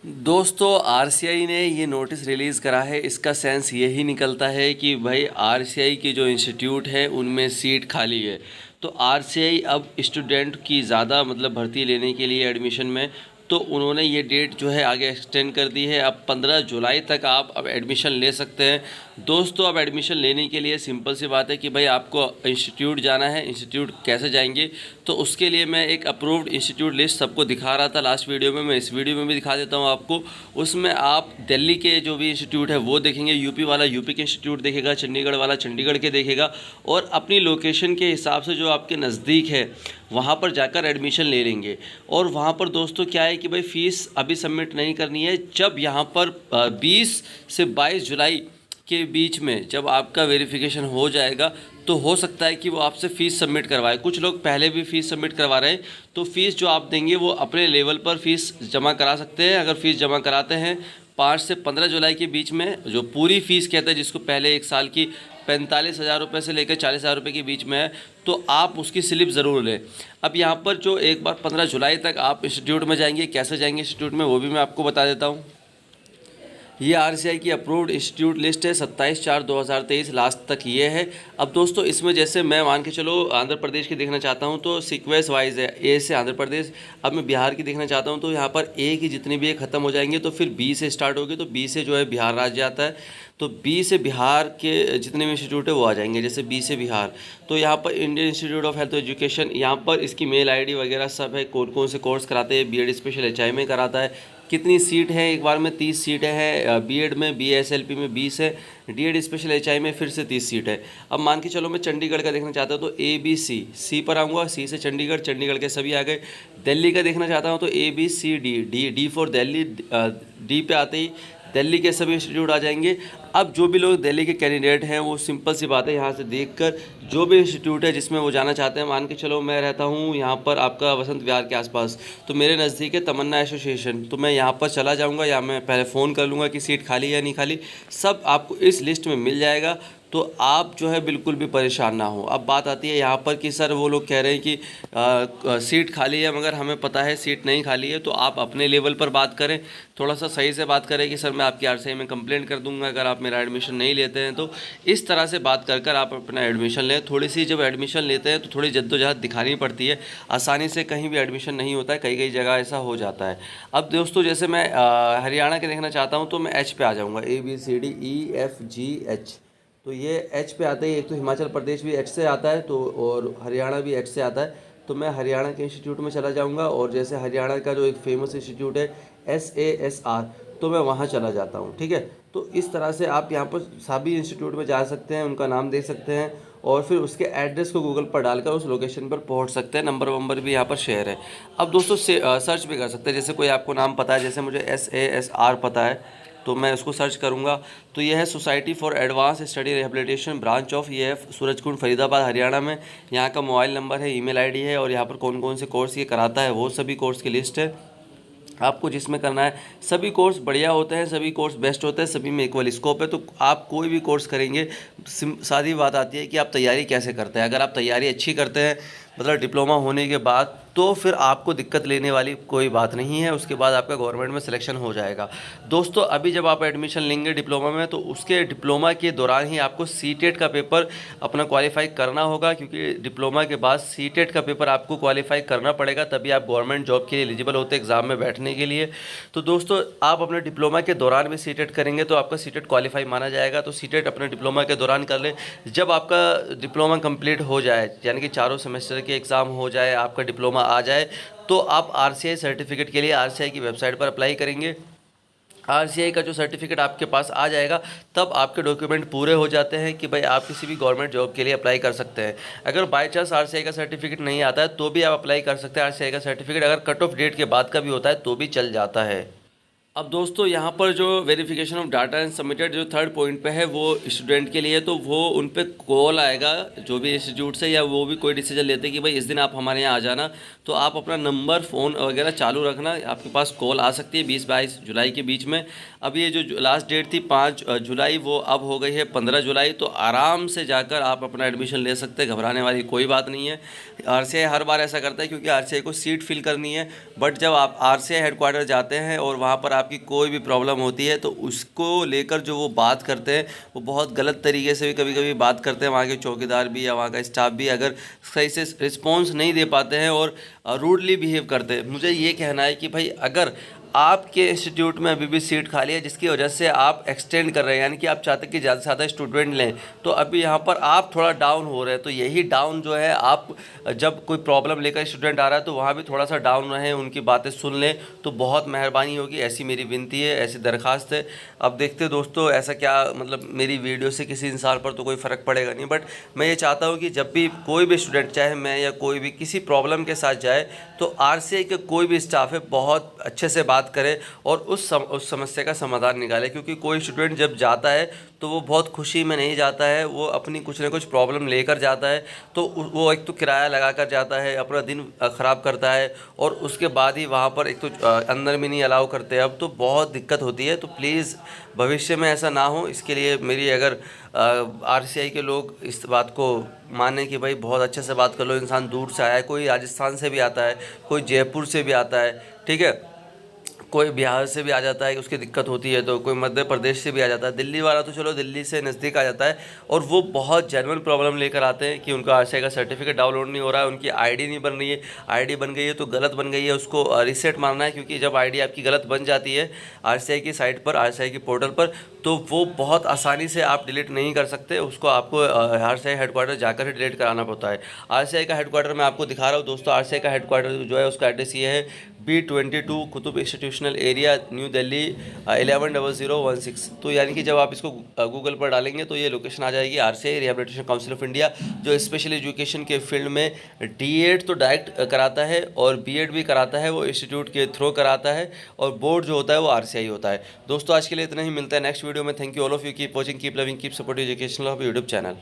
दोस्तों आरसीआई ने ये नोटिस रिलीज़ करा है। इसका सेंस यही निकलता है कि भाई आरसीआई के जो इंस्टीट्यूट हैं उनमें सीट खाली है। तो आरसीआई अब स्टूडेंट की ज़्यादा मतलब भर्ती लेने के लिए एडमिशन में तो उन्होंने ये डेट जो है आगे एक्सटेंड कर दी है। अब 15 जुलाई तक आप अब एडमिशन ले सकते हैं। दोस्तों अब एडमिशन लेने के लिए सिंपल सी बात है कि भाई आपको इंस्टीट्यूट जाना है। इंस्टीट्यूट कैसे जाएंगे, तो उसके लिए मैं एक अप्रूव्ड इंस्टीट्यूट लिस्ट सबको दिखा रहा था लास्ट वीडियो में। मैं इस वीडियो में भी दिखा देता हूँ आपको। उसमें आप दिल्ली के जो भी इंस्टीट्यूट है वो देखेंगे, यूपी वाला यूपी के इंस्टीट्यूट देखेगा, चंडीगढ़ वाला चंडीगढ़ के देखेगा, और अपनी लोकेशन के हिसाब से जो आपके नज़दीक है वहाँ पर जाकर एडमिशन ले लेंगे। और वहाँ पर दोस्तों क्या है कि भाई फ़ीस अभी सबमिट नहीं करनी है। जब यहाँ पर 20 से 22 जुलाई के बीच में जब आपका वेरिफिकेशन हो जाएगा तो हो सकता है कि वो आपसे फ़ीस सबमिट करवाए। कुछ लोग पहले भी फ़ीस सबमिट करवा रहे हैं, तो फ़ीस जो आप देंगे वो अपने लेवल पर फ़ीस जमा करा सकते हैं। अगर फ़ीस जमा कराते हैं 5 से 15 जुलाई के बीच में, जो पूरी फ़ीस कहते हैं जिसको पहले एक साल की 45,000 रुपये से लेकर 40,000 रुपये के बीच में है, तो आप उसकी स्लिप ज़रूर लें। अब यहाँ पर जो एक बार 15 जुलाई तक आप इंस्टीट्यूट में जाएंगे, कैसे जाएंगे इंस्टीट्यूट में वो भी मैं आपको बता देता हूँ। ये आरसीआई की अप्रूव्ड इंस्टीट्यूट लिस्ट है, 27/4/2023 लास्ट तक ये है। अब दोस्तों इसमें जैसे मैं मान के चलो आंध्र प्रदेश की देखना चाहता हूँ तो सीक्वेंस वाइज है, ए से आंध्र प्रदेश। अब मैं बिहार की देखना चाहता हूँ तो यहाँ पर ए की जितनी भी ख़त्म हो जाएंगे तो फिर बी से स्टार्ट होगी, तो बी से जो है बिहार राज्य आता है, तो बी से बिहार के जितने भी इंस्टीट्यूट है वो आ जाएंगे। जैसे बी से बिहार, तो यहाँ पर Indian institute of health education, यहाँ पर इसकी मेल आईडी वगैरह सब है, कौन कौन से कोर्स कराते हैं। बीएड स्पेशल एचआई में कराता है। कितनी सीट है, एक बार में 30 सीटें हैं। बीएड में, बीएसएलपी में 20 है, डीएड स्पेशल एचआई में फिर से 30 सीट है। अब मान के चलो मैं चंडीगढ़ का देखना चाहता हूँ तो ए बी सी पर आऊँगा, सी से चंडीगढ़, चंडीगढ़ के सभी आ गए। दिल्ली का देखना चाहता हूँ तो A B C D, D for Delhi, D पे आते ही दिल्ली के सभी इंस्टीट्यूट आ जाएंगे। अब जो भी लोग दिल्ली के कैंडिडेट हैं वो सिंपल सी बात है, यहाँ से देखकर जो भी इंस्टीट्यूट है जिसमें वो जाना चाहते हैं, मान के चलो मैं रहता हूँ यहाँ पर आपका वसंत विहार के आसपास, तो मेरे नज़दीक है तमन्ना एसोसिएशन, तो मैं यहाँ पर चला जाऊँगा या मैं पहले फ़ोन कर लूँगा कि सीट खाली है या नहीं खाली। सब आपको इस लिस्ट में मिल जाएगा, तो आप जो है बिल्कुल भी परेशान ना हो। अब बात आती है यहाँ पर कि सर वो लोग कह रहे हैं कि सीट खाली है, मगर हमें पता है सीट नहीं खाली है। तो आप अपने लेवल पर बात करें, थोड़ा सा सही से बात करें कि सर मैं आपकी आरसीआई में कंप्लेंट कर दूंगा अगर आप मेरा एडमिशन नहीं लेते हैं। तो इस तरह से बात कर कर आप अपना एडमिशन लें। थोड़ी सी जब एडमिशन लेते हैं तो थोड़ी जद्दोजहद दिखानी पड़ती है, आसानी से कहीं भी एडमिशन नहीं होता है, कई कई जगह ऐसा हो जाता है। अब दोस्तों जैसे मैं हरियाणा के देखना चाहता हूँ तो मैं एच पे आ जाऊँगा, ABCDEFGH। तो ये एच पे आते ही, एक तो हिमाचल प्रदेश भी एच से आता है तो, और हरियाणा भी एच से आता है, तो मैं हरियाणा के इंस्टीट्यूट में चला जाऊंगा। और जैसे हरियाणा का जो एक फेमस इंस्टीट्यूट है SASR, तो मैं वहाँ चला जाता हूँ। ठीक है, तो इस तरह से आप यहाँ पर सभी इंस्टीट्यूट में जा सकते हैं, उनका नाम देख सकते हैं, और फिर उसके एड्रेस को गूगल पर डालकर उस लोकेशन पर पहुँच सकते हैं। नंबर वंबर भी यहाँ पर शेयर है। अब दोस्तों से सर्च भी कर सकते हैं, जैसे कोई आपको नाम पता है, जैसे मुझे SASR पता है तो मैं उसको सर्च करूंगा। तो यह है society for advance study rehabilitation branch of EF Surajkund Faridabad Haryana में। यहाँ का मोबाइल नंबर है, ईमेल आईडी है, और यहाँ पर कौन कौन से कोर्स ये कराता है वो सभी कोर्स की लिस्ट है। आपको जिसमें करना है, सभी कोर्स बढ़िया होते हैं, सभी कोर्स बेस्ट होते हैं, सभी में इक्वल स्कोप है। तो आप कोई भी कोर्स करेंगे, सादी बात आती है कि आप तैयारी कैसे करते हैं। अगर आप तैयारी अच्छी करते हैं, मतलब डिप्लोमा होने के बाद, तो फिर आपको दिक्कत लेने वाली कोई बात नहीं है। उसके बाद आपका गवर्नमेंट में सिलेक्शन हो जाएगा। दोस्तों अभी जब आप एडमिशन लेंगे डिप्लोमा में, तो उसके डिप्लोमा के दौरान ही आपको सीटेट का पेपर अपना क्वालिफाई करना होगा, क्योंकि डिप्लोमा के बाद सीटेट का पेपर आपको क्वालिफाई करना पड़ेगा, तभी आप गवर्नमेंट जॉब के लिए एलिजिबल होते हैं एग्ज़ाम में बैठने के लिए। तो दोस्तों आप अपने डिप्लोमा के दौरान भी सीटेट करेंगे तो आपका सीटेट क्वालिफाई माना जाएगा। तो सीटेट अपने डिप्लोमा के दौरान कर लें। जब आपका डिप्लोमा कंप्लीट हो जाए, यानी कि चारों सेमेस्टर के एग्ज़ाम हो जाए, आपका डिप्लोमा आ जाए, तो आप आरसीआई सर्टिफिकेट के लिए आरसीआई की वेबसाइट पर अप्लाई करेंगे। आरसीआई का जो सर्टिफिकेट आपके पास आ जाएगा, तब आपके डॉक्यूमेंट पूरे हो जाते हैं कि भाई आप किसी भी गवर्नमेंट जॉब के लिए अप्लाई कर सकते हैं। अगर बाय चांस आरसीआई का सर्टिफिकेट नहीं आता है तो भी आप अप्लाई कर सकते हैं। आरसीआई का सर्टिफिकेट अगर कट ऑफ डेट के बाद का भी होता है तो भी चल जाता है। अब दोस्तों यहाँ पर जो verification of data and submitted जो थर्ड पॉइंट पे है वो स्टूडेंट के लिए, तो वो उन पे कॉल आएगा जो भी इंस्टीट्यूट से, या वो भी कोई डिसीजन लेते हैं कि भाई इस दिन आप हमारे यहाँ आ जाना, तो आप अपना नंबर फ़ोन वगैरह चालू रखना, आपके पास कॉल आ सकती है 20-22 जुलाई के बीच में। अब ये जो लास्ट डेट थी 5 जुलाई, वो अब हो गई है 15 जुलाई। तो आराम से जाकर आप अपना एडमिशन ले सकते हैं, घबराने वाली कोई बात नहीं है। आरसीआई हर बार ऐसा करता है क्योंकि आरसीआई को सीट फिल करनी है, बट जब आप आरसीआई हेडक्वार्टर जाते हैं और वहाँ पर आपकी कोई भी प्रॉब्लम होती है तो उसको लेकर जो वो बात करते हैं वो बहुत गलत तरीके से भी कभी कभी बात करते हैं। वहाँ के चौकीदार भी या वहाँ का स्टाफ भी अगर सही से रिस्पॉन्स नहीं दे पाते हैं और रूडली बिहेव करते हैं। मुझे ये कहना है कि भाई अगर आपके इंस्टीट्यूट में अभी भी सीट खाली है जिसकी वजह से आप एक्सटेंड कर रहे हैं, यानी कि आप चाहते हैं कि ज़्यादा से ज़्यादा स्टूडेंट लें, तो अभी यहाँ पर आप थोड़ा डाउन हो रहे हैं। तो यही डाउन जो है, आप जब कोई प्रॉब्लम लेकर स्टूडेंट आ रहा है तो वहाँ भी थोड़ा सा डाउन रहें, उनकी बातें सुन लें तो बहुत मेहरबानी होगी। ऐसी मेरी विनती है, ऐसी दरख्वास्त है। अब देखते दोस्तों ऐसा क्या, मतलब मेरी वीडियो से किसी इंसान पर तो कोई फ़र्क पड़ेगा नहीं, बट मैं ये चाहता हूँ कि जब भी कोई भी स्टूडेंट, चाहे मैं या कोई भी, किसी प्रॉब्लम के साथ जाए तो RCI का कोई भी स्टाफ है बहुत अच्छे से बात करे और उस समस्या का समाधान निकाले। क्योंकि कोई स्टूडेंट जब जाता है तो वो बहुत खुशी में नहीं जाता है, वो अपनी कुछ ना कुछ प्रॉब्लम लेकर जाता है। तो वो एक तो किराया लगा कर जाता है, अपना दिन ख़राब करता है और उसके बाद ही वहाँ पर एक तो अंदर में नहीं अलाउ करते। अब तो बहुत दिक्कत होती है। तो प्लीज़ भविष्य में ऐसा ना हो, इसके लिए मेरी अगर RCI के लोग इस बात को माने कि भाई बहुत अच्छे से बात कर लो। इंसान दूर से आया है, कोई राजस्थान से भी आता है, कोई जयपुर से भी आता है, ठीक है, कोई बिहार से भी आ जाता है, उसकी दिक्कत होती है, तो कोई मध्य प्रदेश से भी आ जाता है। दिल्ली वाला तो चलो दिल्ली से नज़दीक आ जाता है और वो बहुत जेन्युइन प्रॉब्लम लेकर आते हैं कि उनका RCI का सर्टिफिकेट डाउनलोड नहीं हो रहा है, उनकी ID नहीं बन रही है, ID बन गई है तो गलत बन गई है, उसको रीसेट मारना है। क्योंकि जब ID आपकी गलत बन जाती है RCI की साइट पर, RCI की पोर्टल पर, तो वो बहुत आसानी से आप डिलीट नहीं कर सकते, उसको आपको RCI हेडक्वार्टर जाकर ही डिलीट कराना पड़ता है। RCI का हेडक्वार्टर मैं आपको दिखा रहा हूँ दोस्तों। RCI का हेडक्वार्टर जो है उसका एड्रेस ये है, B22 Qutub institutional area, new Delhi 110016। तो यानी कि जब आप इसको गूगल पर डालेंगे तो ये लोकेशन आ जाएगी। RCI rehabilitation council of India, जो स्पेशल एजुकेशन के फील्ड में D.Ed तो डायरेक्ट कराता है और B.Ed भी कराता है, वो इंस्टीट्यूट के थ्रू कराता है, और बोर्ड जो होता है वो RCI होता है। दोस्तों आज के लिए इतना ही, मिलता है नेक्स्ट वीडियो में। Thank you all of you, keep watching, keep loving, keep supporting educational of YouTube channel.